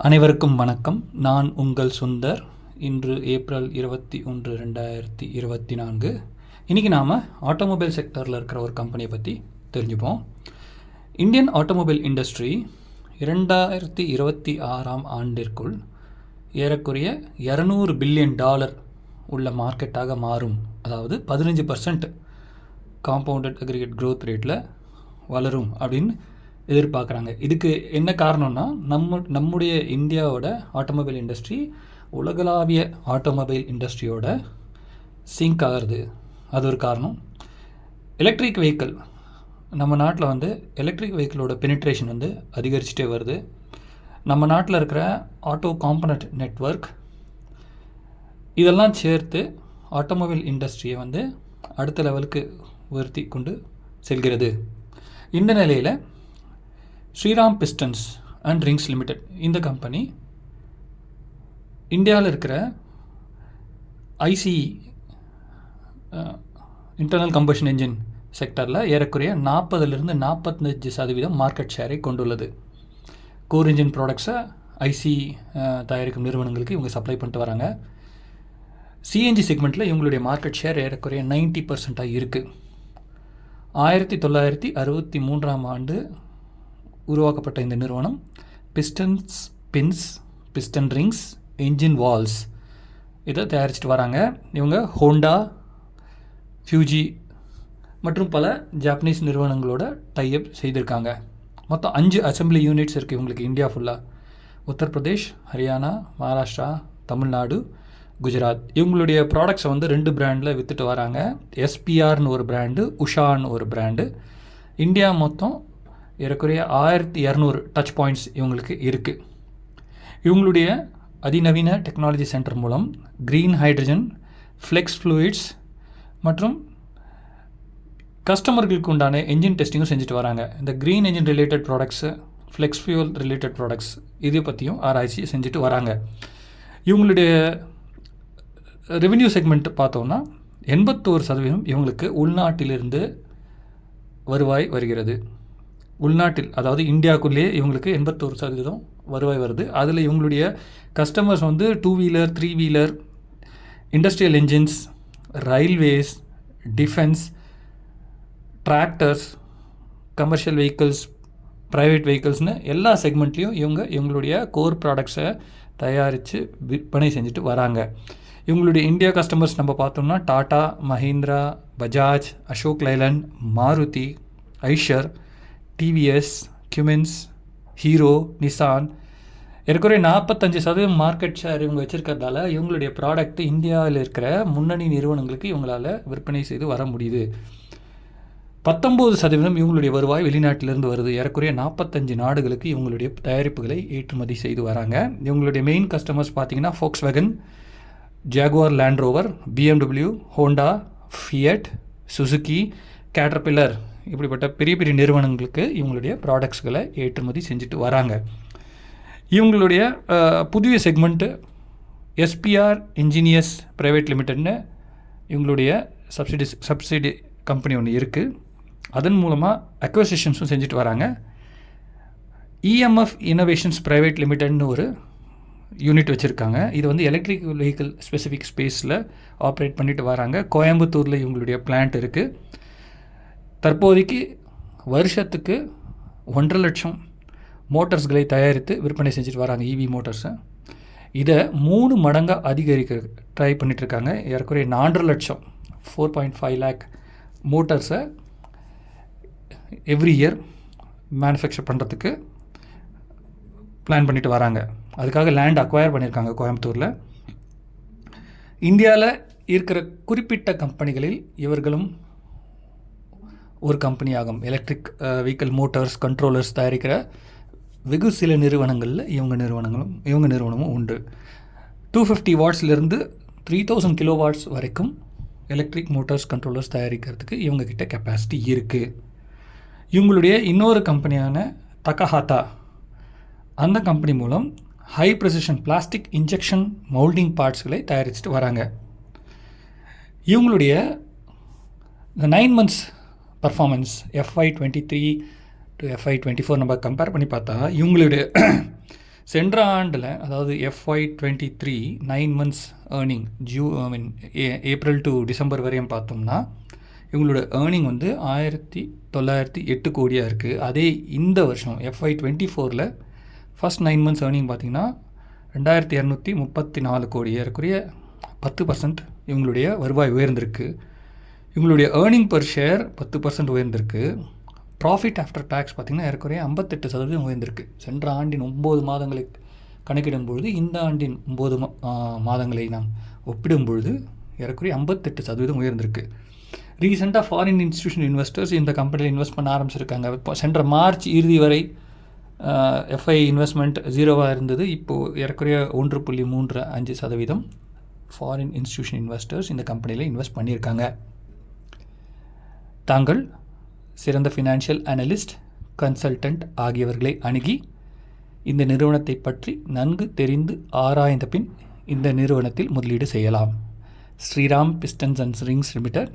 அனைவருக்கும் வணக்கம். நான் உங்கள் சுந்தர். இன்று ஏப்ரல் 21, 2024. இன்றைக்கி நாம் ஆட்டோமொபைல் செக்டரில் இருக்கிற ஒரு கம்பெனியை பற்றி தெரிஞ்சுப்போம். இந்தியன் ஆட்டோமொபைல் இண்டஸ்ட்ரி 2026ஆம் ஆண்டிற்குள் ஏறக்குறைய $200 பில்லியன் உள்ள மார்க்கெட்டாக மாறும். அதாவது 15% காம்பவுண்டட் அக்ரிகேட் க்ரோத் ரேட்டில் வளரும் அப்படின்னு எதிர்பார்க்குறாங்க. இதுக்கு என்ன காரணம்னா, நம்முடைய இந்தியாவோட ஆட்டோமொபைல் இண்டஸ்ட்ரி உலகளாவிய ஆட்டோமொபைல் இண்டஸ்ட்ரியோட சிங்க் ஆகிறது. அது ஒரு காரணம். எலக்ட்ரிக் வெஹிக்கிள், நம்ம நாட்டில் எலக்ட்ரிக் வெஹிக்கிளோட பெனிட்ரேஷன் அதிகரிச்சுட்டே வருது. நம்ம நாட்டில் இருக்கிற ஆட்டோ காம்பனண்ட் நெட்வொர்க் இதெல்லாம் சேர்த்து ஆட்டோமொபைல் இண்டஸ்ட்ரியை அடுத்த லெவலுக்கு உயர்த்தி கொண்டு செல்கிறது. இந்த நிலையில் Shriram pistons and rings limited இந்த கம்பெனி இந்தியாவில் இருக்கிற ஐசிஇ இன்டர்னல் கம்பஷன் என்ஜின் செக்டரில் ஏறக்குறைய 40-45% மார்க்கெட் ஷேரை கொண்டுள்ளது. கோர் இன்ஜின் ப்ராடக்ட்ஸை ஐசிஇ தயாரிக்கும் நிறுவனங்களுக்கு இவங்க சப்ளை பண்ணிட்டு வராங்க. சிஎன்ஜி செக்மெண்ட்டில் இவங்களுடைய மார்க்கெட் ஷேர் ஏறக்குறைய 90% இருக்குது. 1963ஆம் ஆண்டு உருவாக்கப்பட்ட இந்த நிறுவனம் pistons pins, piston rings, engine valves இதை தயாரிச்சுட்டு வராங்க. இவங்க ஹோண்டா, ஃபியூஜி மற்றும் பல ஜாப்பனீஸ் நிறுவனங்களோட டைஅப் செய்திருக்காங்க. மொத்தம் 5 அசம்பிளி யூனிட்ஸ் இருக்குது இவங்களுக்கு இந்தியா ஃபுல்லாக. உத்தரப்பிரதேஷ், ஹரியானா, மகாராஷ்டிரா, தமிழ்நாடு, குஜராத். இவங்களுடைய ப்ராடக்ட்ஸை 2 பிராண்டில் விற்றுட்டு வராங்க. எஸ்பிஆர்னு ஒரு பிராண்டு, உஷான்னு ஒரு பிராண்டு. இந்தியா மொத்தம் ஏறக்குறைய 1200 டச் பாயிண்ட்ஸ் இவங்களுக்கு இருக்குது. இவங்களுடைய அதிநவீன டெக்னாலஜி சென்டர் மூலம் க்ரீன் ஹைட்ரஜன், ஃப்ளெக்ஸ் ஃப்ளூயிட்ஸ் மற்றும் கஸ்டமர்களுக்கு உண்டான என்ஜின் டெஸ்டிங்கும் செஞ்சுட்டு வராங்க. இந்த green engine related products, flex fuel related products இதை பற்றியும் ஆராய்ச்சி செஞ்சுட்டு வராங்க. இவங்களுடைய ரெவென்யூ செக்மெண்ட் பார்த்தோன்னா 81% இவங்களுக்கு உள்நாட்டிலிருந்து வருவாய் வருகிறது. உள்நாட்டில், அதாவது இந்தியாவுக்குள்ளேயே இவங்களுக்கு 81% வருவாய் வருது. அதில் இவங்களுடைய customers 2 wheeler, 3 wheeler, industrial engines, railways, defence, tractors, commercial vehicles, private வெஹிக்கிள்ஸ்னு எல்லா செக்மெண்ட்லேயும் இவங்களுடைய கோர் ப்ராடக்ட்ஸை தயாரித்து விற்பனை செஞ்சுட்டு வராங்க. இவங்களுடைய இந்தியா கஸ்டமர்ஸ் நம்ம பார்த்தோம்னா டாடா, மஹிந்திரா, பஜாஜ், அசோக் லைலண்ட், மாருதி, ஐஷர், டிவிஎஸ், கியூமென்ஸ், ஹீரோ, நிசான். ஏற்கனவே 45% மார்க்கெட் ஷேர் இவங்க வச்சுருக்கிறதால இவங்களுடைய ப்ராடக்ட் இந்தியாவில் இருக்கிற முன்னணி நிறுவனங்களுக்கு இவங்களால் விற்பனை செய்து வர முடியுது. 19% இவங்களுடைய வருவாய் வெளிநாட்டிலிருந்து வருது. ஏறக்குறைய 45 நாடுகளுக்கு இவங்களுடைய தயாரிப்புகளை ஏற்றுமதி செய்து வராங்க. இவங்களுடைய மெயின் கஸ்டமர்ஸ் பார்த்திங்கன்னா Volkswagen, Jaguar land rover, BMW, Honda, Fiat, Suzuki, caterpillar இப்படிப்பட்ட பெரிய பெரிய நிறுவனங்களுக்கு இவங்களுடைய ப்ராடக்ட்ஸ்களை ஏற்றுமதி செஞ்சுட்டு வராங்க. இவங்களுடைய புதிய செக்மெண்ட்டு எஸ்பிஆர் இன்ஜினியர்ஸ் ப்ரைவேட் லிமிடெட்னு இவங்களுடைய சப்சிடி கம்பெனி ஒன்று இருக்குது. அதன் மூலமாக அக்வசிஷன்ஸும் செஞ்சுட்டு வராங்க. இஎம்எஃப் இன்னோவேஷன்ஸ் ப்ரைவேட் லிமிடெட்னு ஒரு யூனிட் வச்சுருக்காங்க. இது எலக்ட்ரிக் வெஹிக்கிள் ஸ்பெசிஃபிக் ஸ்பேஸில் ஆப்ரேட் பண்ணிட்டு வராங்க. கோயம்புத்தூரில் இவங்களுடைய பிளான்ட் இருக்குது. தற்போதைக்கு வருஷத்துக்கு 1.5 லட்சம் மோட்டார்ஸ்களை தயாரித்து விற்பனை செஞ்சுட்டு வராங்க, இவி மோட்டார்ஸை. இதை 3 மடங்காக அதிகரிக்க ட்ரை பண்ணிகிட்ருக்காங்க. ஏறக்குறைய 4.5 லட்சம் 4.5 லேக் மோட்டார்ஸை எவ்ரி இயர் மேனுஃபேக்சர் பண்ணுறதுக்கு பிளான் பண்ணிட்டு வராங்க. அதுக்காக லேண்ட் அக்வயர் பண்ணியிருக்காங்க கோயம்புத்தூரில். இந்தியாவில் இருக்கிற குறிப்பிட்ட கம்பெனிகளில் இவர்களும் ஒரு கம்பெனியாகும். எலக்ட்ரிக் வெஹிக்கிள் மோட்டார்ஸ், கண்ட்ரோலர்ஸ் தயாரிக்கிற வெகு சில நிறுவனங்களில் இவங்க நிறுவனமும் உண்டு. 250 வாட்ஸ்லேருந்து 3000 கிலோவாட்ஸ் வரைக்கும் எலக்ட்ரிக் மோட்டார்ஸ், கண்ட்ரோலர்ஸ் தயாரிக்கிறதுக்கு இவங்கக்கிட்ட கெப்பாசிட்டி இருக்குது. இவங்களுடைய இன்னொரு கம்பெனியான தக்கஹாத்தா, அந்த கம்பெனி மூலம் high precision plastic injection moulding பார்ட்ஸ்களை தயாரிச்சுட்டு வராங்க. இவங்களுடைய இந்த 9 months performance FY23 to FY24 நம்ம கம்பேர் பண்ணி பார்த்தா இவங்களுடைய சென்ற ஆண்டில் அதாவது FY23 9 months earning April to December வரையும் பார்த்தோம்னா இவங்களோட ஏர்னிங் வந்து 1908 கோடியாக இருக்குது. அதே இந்த வருஷம் FY24 ஃபஸ்ட் 9 months ஏர்னிங் பார்த்திங்கன்னா 2234 கோடி, ஏறக்குறைய 10% இவங்களுடைய வருவாய் உயர்ந்திருக்கு. இவங்களுடைய ஏர்னிங் பர் ஷேர் 10% உயர்ந்திருக்கு. ப்ராஃபிட் ஆஃப்டர் டேக்ஸ் பார்த்திங்கன்னா ஏறக்குறைய 58% உயர்ந்திருக்கு. சென்ற ஆண்டின் 9 மாதங்களை கணக்கிடும்பொழுது இந்த ஆண்டின் 9 மாதங்களை நாம் ஒப்பிடும்பொழுது ஏறக்குறைய 58% உயர்ந்திருக்கு. ரீசெண்டாக ஃபாரின் இன்ஸ்டிடியூஷன் இன்வெஸ்டர்ஸ் இந்த கம்பெனியில் இன்வெஸ்ட் பண்ண ஆரம்பிச்சிருக்காங்க. இப்போ சென்ற மார்ச் இறுதி வரை FI இன்வெஸ்ட்மெண்ட் 0வாக இருந்தது. இப்போது ஏறக்குறைய 1.35% ஃபாரின் இன்ஸ்டிடியூஷன் இன்வெஸ்டர்ஸ் இந்த கம்பெனியில் இன்வெஸ்ட் பண்ணியிருக்காங்க. தாங்கள் சிறந்த ஃபினான்ஷியல் அனலிஸ்ட், கன்சல்டன்ட் ஆகியவர்களை அணுகி இந்த நிறுவனத்தை பற்றி நன்கு தெரிந்து ஆராய்ந்த பின் இந்த நிறுவனத்தில் முதலீடு செய்யலாம். Shriram pistons and rings limited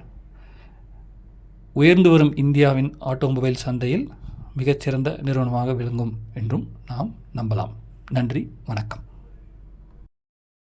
உயர்ந்து வரும் இந்தியாவின் ஆட்டோமொபைல் சந்தையில் மிகச்சிறந்த நிறுவனமாக விளங்கும் என்றும் நாம் நம்பலாம். நன்றி, வணக்கம்.